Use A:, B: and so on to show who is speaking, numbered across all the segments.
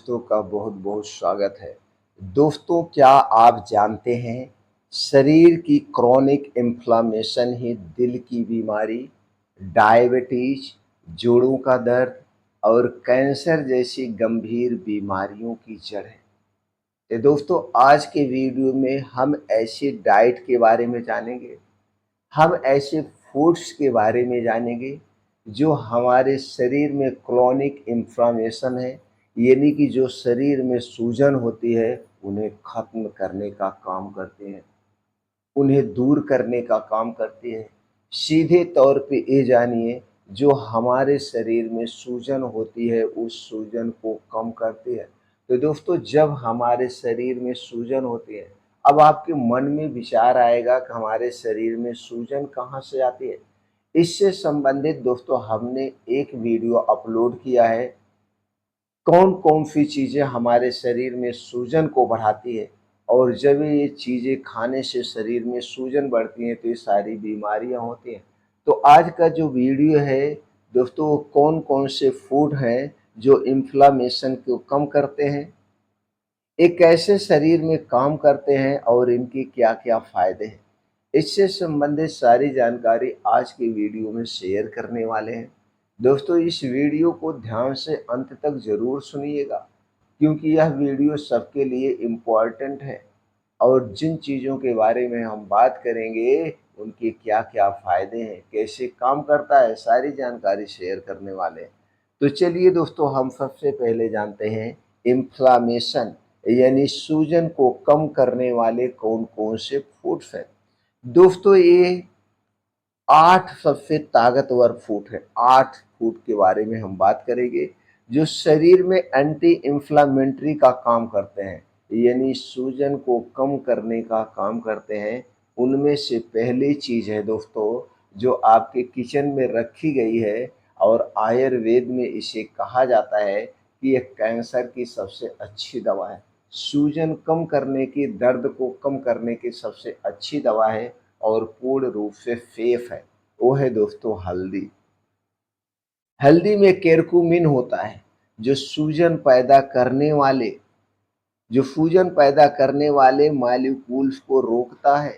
A: दोस्तों का बहुत बहुत स्वागत है। दोस्तों, क्या आप जानते हैं शरीर की क्रॉनिक इन्फ्लामेशन ही दिल की बीमारी, डायबिटीज, जोड़ों का दर्द और कैंसर जैसी गंभीर बीमारियों की जड़ है। तो दोस्तों, आज के वीडियो में हम ऐसी डाइट के बारे में जानेंगे, हम ऐसे फूड्स के बारे में जानेंगे जो हमारे शरीर में क्रॉनिक इन्फ्लामेशन है, यानी कि जो शरीर में सूजन होती है उन्हें खत्म करने का काम करते हैं, उन्हें दूर करने का काम करते हैं। सीधे तौर पे ये जानिए, जो हमारे शरीर में सूजन होती है उस सूजन को कम करते हैं। तो दोस्तों, जब हमारे शरीर में सूजन होती है, अब आपके मन में विचार आएगा कि हमारे शरीर में सूजन कहाँ से आती है। इससे संबंधित दोस्तों हमने एक वीडियो अपलोड किया है, कौन कौन सी चीज़ें हमारे शरीर में सूजन को बढ़ाती है, और जब ये चीज़ें खाने से शरीर में सूजन बढ़ती हैं तो ये सारी बीमारियां होती हैं। तो आज का जो वीडियो है दोस्तों, वो कौन कौन से फूड हैं जो इन्फ्लामेशन को कम करते हैं, ये कैसे शरीर में काम करते हैं और इनके क्या क्या फ़ायदे हैं, इससे संबंधित सारी जानकारी आज के वीडियो में शेयर करने वाले हैं। दोस्तों, इस वीडियो को ध्यान से अंत तक ज़रूर सुनिएगा, क्योंकि यह वीडियो सबके लिए इम्पॉर्टेंट है और जिन चीज़ों के बारे में हम बात करेंगे उनके क्या क्या फ़ायदे हैं, कैसे काम करता है, सारी जानकारी शेयर करने वाले हैं। तो चलिए दोस्तों, हम सबसे पहले जानते हैं इन्फ्लामेशन यानी सूजन को कम करने वाले कौन कौन से फूड्स हैं। दोस्तों, ये 8 सबसे ताकतवर फूड है। 8 फूड के बारे में हम बात करेंगे जो शरीर में एंटी इंफ्लेमेटरी का काम करते हैं, यानी सूजन को कम करने का काम करते हैं। उनमें से पहली चीज़ है दोस्तों, जो आपके किचन में रखी गई है और आयुर्वेद में इसे कहा जाता है कि यह कैंसर की सबसे अच्छी दवा है। सूजन कम करने की, दर्द को कम करने की सबसे अच्छी दवा है और पूर्ण रूप से सेफ है। वो है दोस्तों हल्दी। हल्दी में केरकुमिन होता है जो सूजन पैदा करने वाले मॉलिक्यूल्स को रोकता है।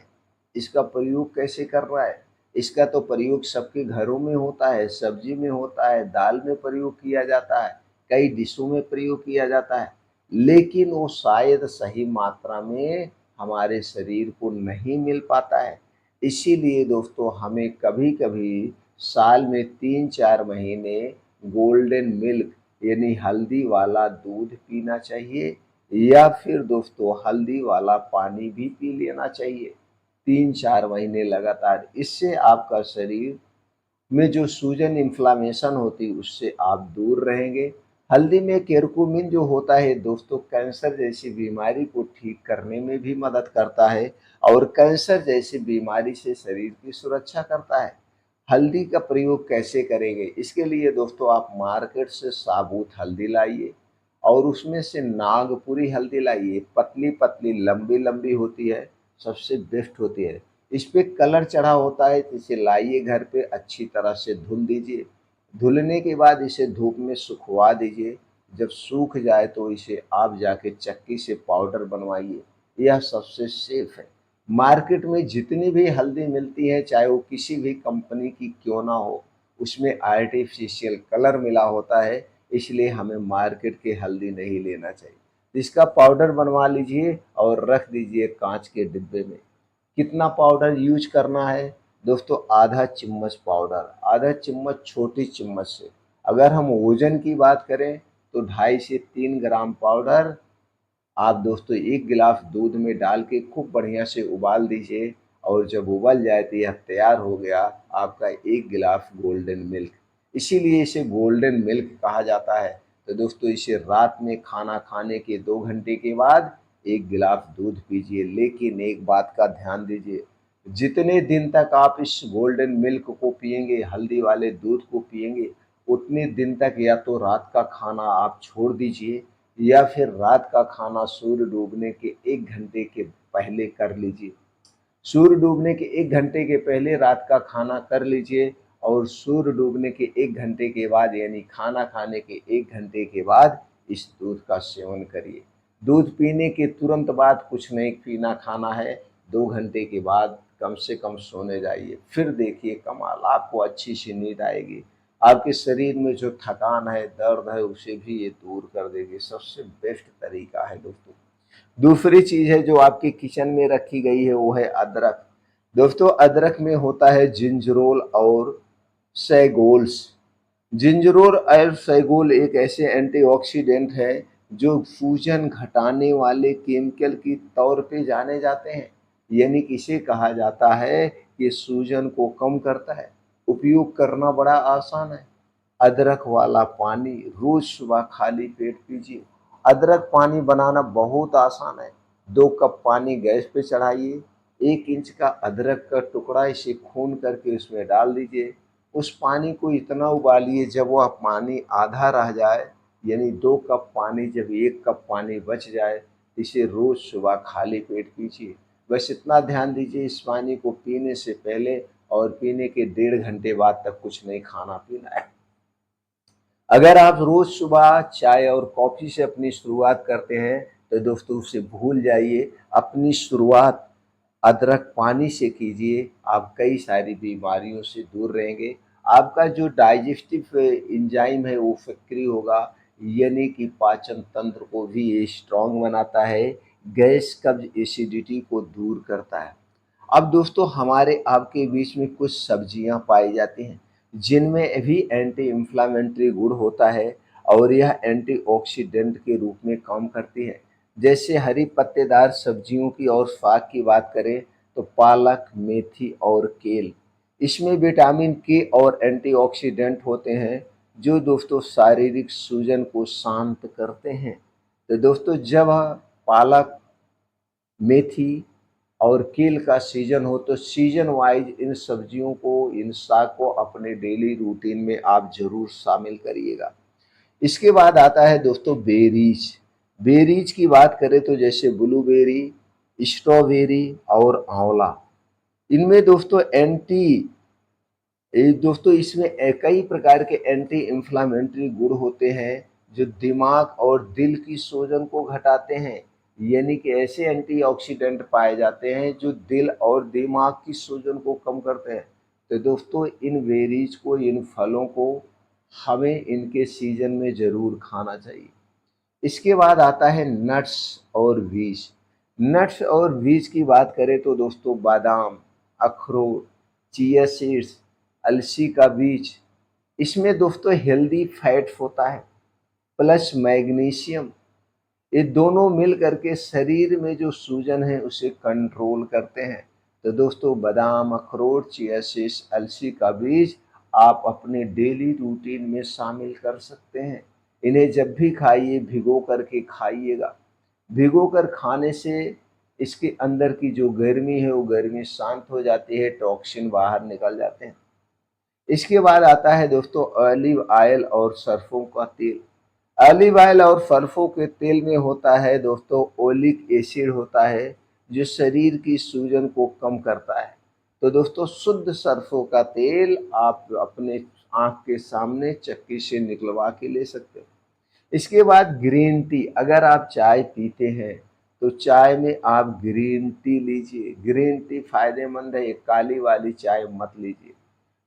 A: इसका प्रयोग कैसे कर रहा है? इसका तो प्रयोग सबके घरों में होता है, सब्जी में होता है, दाल में प्रयोग किया जाता है, कई डिशों में प्रयोग किया जाता है, लेकिन वो शायद सही मात्रा में हमारे शरीर को नहीं मिल पाता है। इसीलिए दोस्तों, हमें कभी-कभी साल में 3-4 महीने गोल्डन मिल्क यानी हल्दी वाला दूध पीना चाहिए, या फिर दोस्तों हल्दी वाला पानी भी पी लेना चाहिए 3-4 महीने लगातार। इससे आपका शरीर में जो सूजन इन्फ्लामेशन होती है उससे आप दूर रहेंगे। हल्दी में केरकुमिन जो होता है दोस्तों, कैंसर जैसी बीमारी को ठीक करने में भी मदद करता है और कैंसर जैसी बीमारी से शरीर की सुरक्षा करता है। हल्दी का प्रयोग कैसे करेंगे? इसके लिए दोस्तों आप मार्केट से साबुत हल्दी लाइए और उसमें से नागपुरी हल्दी लाइए, पतली पतली लंबी लंबी होती है, सबसे बेस्ट होती है। इस पे कलर चढ़ा होता है, तो इसे लाइए घर पे, अच्छी तरह से धुल दीजिए। धुलने के बाद इसे धूप में सुखवा दीजिए। जब सूख जाए तो इसे आप जाके चक्की से पाउडर बनवाइए। यह सबसे सेफ है। मार्केट में जितनी भी हल्दी मिलती है, चाहे वो किसी भी कंपनी की क्यों ना हो, उसमें आर्टिफिशियल कलर मिला होता है, इसलिए हमें मार्केट की हल्दी नहीं लेना चाहिए। इसका पाउडर बनवा लीजिए और रख दीजिए कांच के डिब्बे में। कितना पाउडर यूज करना है दोस्तों? आधा चम्मच पाउडर, आधा चम्मच छोटी चम्मच से। अगर हम वजन की बात करें तो 2.5 से 3 ग्राम पाउडर आप दोस्तों 1 गिलास दूध में डाल के खूब बढ़िया से उबाल दीजिए, और जब उबल जाए तो यह तैयार हो गया आपका 1 गिलास गोल्डन मिल्क। इसीलिए इसे गोल्डन मिल्क कहा जाता है। तो दोस्तों, इसे रात में खाना खाने के 2 घंटे के बाद 1 गिलास दूध पीजिए। लेकिन एक बात का ध्यान दीजिए, जितने दिन तक आप इस गोल्डन मिल्क को पिएंगे, हल्दी वाले दूध को पिएंगे, उतने दिन तक या तो रात का खाना आप छोड़ दीजिए, या फिर रात का खाना सूर्य डूबने के 1 घंटे के पहले कर लीजिए। सूर्य डूबने के 1 घंटे के पहले रात का खाना कर लीजिए, और सूर्य डूबने के 1 घंटे के बाद यानी खाना खाने के 1 घंटे के बाद इस दूध का सेवन करिए। दूध पीने के तुरंत बाद कुछ नहीं पीना खाना है, 2 घंटे के बाद कम से कम सोने जाइए, फिर देखिए कमाल, आपको अच्छी सी नींद आएगी। आपके शरीर में जो थकान है, दर्द है, उसे भी ये दूर कर देगी। सबसे बेस्ट तरीका है दोस्तों। दूसरी चीज़ है जो आपके किचन में रखी गई है, वो है अदरक। दोस्तों अदरक में होता है जिंजरोल और सैगोल्स। जिंजरोल और सैगोल एक ऐसे एंटीऑक्सीडेंट है जो सूजन घटाने वाले केमिकल के तौर पे जाने जाते हैं। यानी कि इसे कहा जाता है कि सूजन को कम करता है। उपयोग करना बड़ा आसान है। अदरक वाला पानी रोज सुबह खाली पेट पीजिए। अदरक पानी बनाना बहुत आसान है। 2 कप पानी गैस पे चढ़ाइए, 1 इंच का अदरक का टुकड़ा इसे खून करके उसमें डाल दीजिए। उस पानी को इतना उबालिए जब वह पानी आधा रह जाए, यानी 2 कप पानी जब 1 कप पानी बच जाए, इसे रोज सुबह खाली पेट पीजिए। बस इतना ध्यान दीजिए, इस पानी को पीने से पहले और पीने के 1.5 घंटे बाद तक कुछ नहीं खाना पीना है। अगर आप रोज सुबह चाय और कॉफ़ी से अपनी शुरुआत करते हैं तो दोस्तों उसे भूल जाइए। अपनी शुरुआत अदरक पानी से कीजिए, आप कई सारी बीमारियों से दूर रहेंगे। आपका जो डाइजेस्टिव एंजाइम है वो सक्रिय होगा, यानी कि पाचन तंत्र को भी ये स्ट्रॉन्ग बनाता है, गैस कब्ज एसिडिटी को दूर करता है। अब दोस्तों हमारे आपके बीच में कुछ सब्जियां पाई जाती हैं जिनमें भी एंटी इन्फ्लामेटरी गुण होता है और यह एंटीऑक्सीडेंट के रूप में काम करती है। जैसे हरी पत्तेदार सब्जियों की और साग की बात करें तो पालक, मेथी और केल, इसमें विटामिन के और एंटीऑक्सीडेंट होते हैं जो दोस्तों शारीरिक सूजन को शांत करते हैं। तो दोस्तों जब पालक, मेथी और केल का सीजन हो तो सीजन वाइज इन सब्जियों को, इन साग को अपने डेली रूटीन में आप जरूर शामिल करिएगा। इसके बाद आता है दोस्तों बेरीज। बेरीज की बात करें तो जैसे ब्लूबेरी, स्ट्रॉबेरी और आंवला, इनमें दोस्तों दोस्तों इसमें कई प्रकार के एंटी इंफ्लामेटरी गुण होते हैं जो दिमाग और दिल की सूजन को घटाते हैं। यानी कि ऐसे एंटीऑक्सीडेंट पाए जाते हैं जो दिल और दिमाग की सूजन को कम करते हैं। तो दोस्तों इन बेरीज को, इन फलों को हमें इनके सीजन में ज़रूर खाना चाहिए। इसके बाद आता है नट्स और बीज। नट्स और बीज की बात करें तो दोस्तों बादाम, अखरोट, चिया सीड्स, अलसी का बीज, इसमें दोस्तों हेल्दी फैट्स होता है प्लस मैग्नीशियम। ये दोनों मिल करके शरीर में जो सूजन है उसे कंट्रोल करते हैं। तो दोस्तों बादाम, अखरोट, चिया सीड्स, अलसी का बीज आप अपने डेली रूटीन में शामिल कर सकते हैं। इन्हें जब भी खाइए भिगो करके खाइएगा। भिगो कर खाने से इसके अंदर की जो गर्मी है वो गर्मी शांत हो जाती है, टॉक्सिन बाहर निकल जाते हैं। इसके बाद आता है दोस्तों ऑलिव ऑयल और सरसों का तेल। ऑलिव ऑयल और सरसों के तेल में होता है दोस्तों ओलिक एसिड होता है जो शरीर की सूजन को कम करता है। तो दोस्तों शुद्ध सरसों का तेल आप अपने आँख के सामने चक्की से निकलवा के ले सकते हो। इसके बाद ग्रीन टी, अगर आप चाय पीते हैं तो चाय में आप ग्रीन टी लीजिए। ग्रीन टी फायदेमंद है, ये काली वाली चाय मत लीजिए।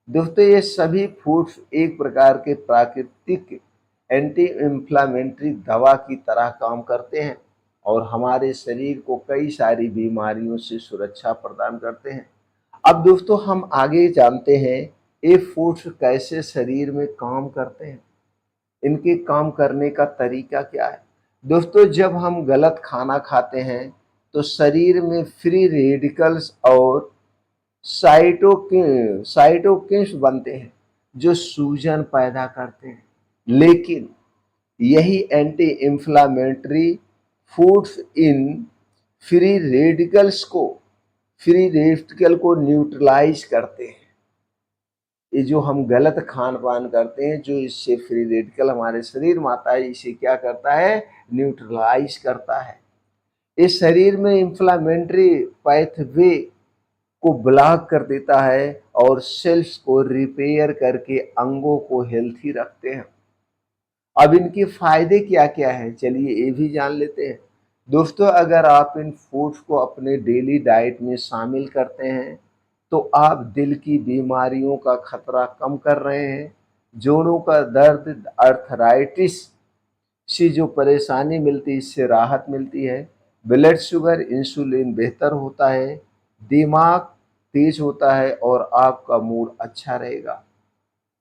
A: दोस्तों ये सभी फूड्स एक प्रकार के प्राकृतिक एंटी इंफ्लामेटरी दवा की तरह काम करते हैं और हमारे शरीर को कई सारी बीमारियों से सुरक्षा प्रदान करते हैं। अब दोस्तों हम आगे जानते हैं ये फूड्स कैसे शरीर में काम करते हैं, इनके काम करने का तरीका क्या है। दोस्तों जब हम गलत खाना खाते हैं तो शरीर में फ्री रेडिकल्स और साइटोकिन्स बनते हैं जो सूजन पैदा करते हैं। लेकिन यही anti inflammatory foods in free radical को न्यूट्रलाइज करते हैं। ये जो हम गलत खान पान करते हैं, जो इससे फ्री रेडिकल हमारे शरीर में आता है, इसे क्या करता है, न्यूट्रलाइज करता है। इस शरीर में इंफ्लामेटरी पैथवे को ब्लॉक कर देता है और सेल्स को रिपेयर करके अंगों को हेल्थी रखते हैं। अब इनके फायदे क्या क्या हैं, चलिए ये भी जान लेते हैं। दोस्तों, अगर आप इन फूड्स को अपने डेली डाइट में शामिल करते हैं तो आप दिल की बीमारियों का खतरा कम कर रहे हैं। जोड़ों का दर्द, अर्थराइटिस से जो परेशानी मिलती है इससे राहत मिलती है। ब्लड शुगर, इंसुलिन बेहतर होता है। दिमाग तेज होता है और आपका मूड अच्छा रहेगा।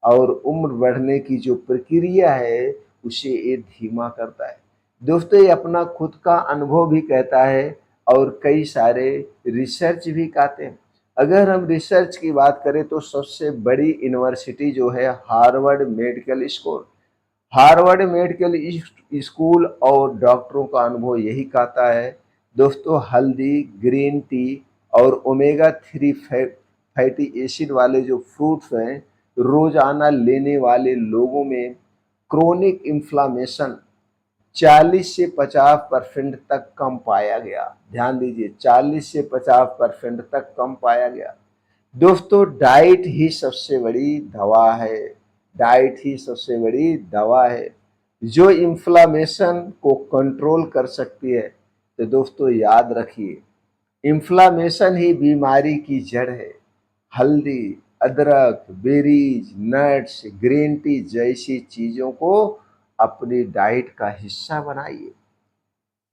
A: और उम्र बढ़ने की जो प्रक्रिया है उसे ये धीमा करता है। दोस्तों, ये अपना खुद का अनुभव भी कहता है और कई सारे रिसर्च भी कहते हैं। अगर हम रिसर्च की बात करें तो सबसे बड़ी यूनिवर्सिटी जो है Harvard medical school, Harvard medical school और डॉक्टरों का अनुभव यही कहता है। दोस्तों, हल्दी, ग्रीन टी और ओमेगा 3 फैटी एसिड वाले जो फ्रूट्स हैं, रोजाना लेने वाले लोगों में क्रोनिक इन्फ्लामेशन 40 से 50% तक कम पाया गया। ध्यान दीजिए, 40 से 50% तक कम पाया गया। दोस्तों, डाइट ही सबसे बड़ी दवा है। डाइट ही सबसे बड़ी दवा है जो इन्फ्लामेशन को कंट्रोल कर सकती है। तो दोस्तों याद रखिए, इन्फ्लामेशन ही बीमारी की जड़ है। हल्दी, अदरक, बेरीज, नट्स, ग्रीन टी जैसी चीजों को अपनी डाइट का हिस्सा बनाइए।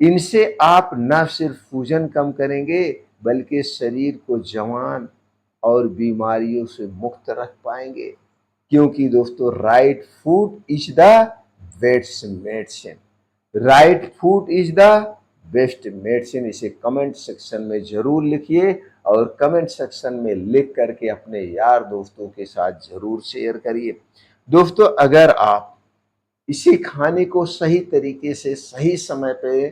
A: इनसे आप न सिर्फ वजन कम करेंगे बल्कि शरीर को जवान और बीमारियों से मुक्त रख पाएंगे। क्योंकि दोस्तों, right food is the best medicine. Right food is the best medicine. इसे कमेंट सेक्शन में जरूर लिखिए और कमेंट सेक्शन में लिख करके अपने यार दोस्तों के साथ जरूर शेयर करिए। दोस्तों, अगर आप इसी खाने को सही तरीके से सही समय पे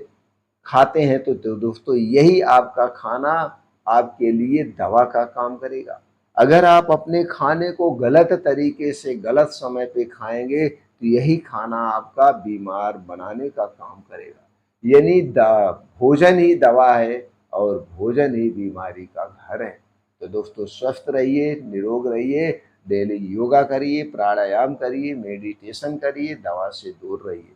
A: खाते हैं तो दोस्तों यही आपका खाना आपके लिए दवा का काम करेगा। अगर आप अपने खाने को गलत तरीके से गलत समय पे खाएंगे तो यही खाना आपका बीमार बनाने का काम करेगा। यानी भोजन ही दवा है और भोजन ही बीमारी का घर है। तो दोस्तों, स्वस्थ रहिए, निरोग रहिए, डेली योगा करिए, प्राणायाम करिए, मेडिटेशन करिए, दवा से दूर रहिए।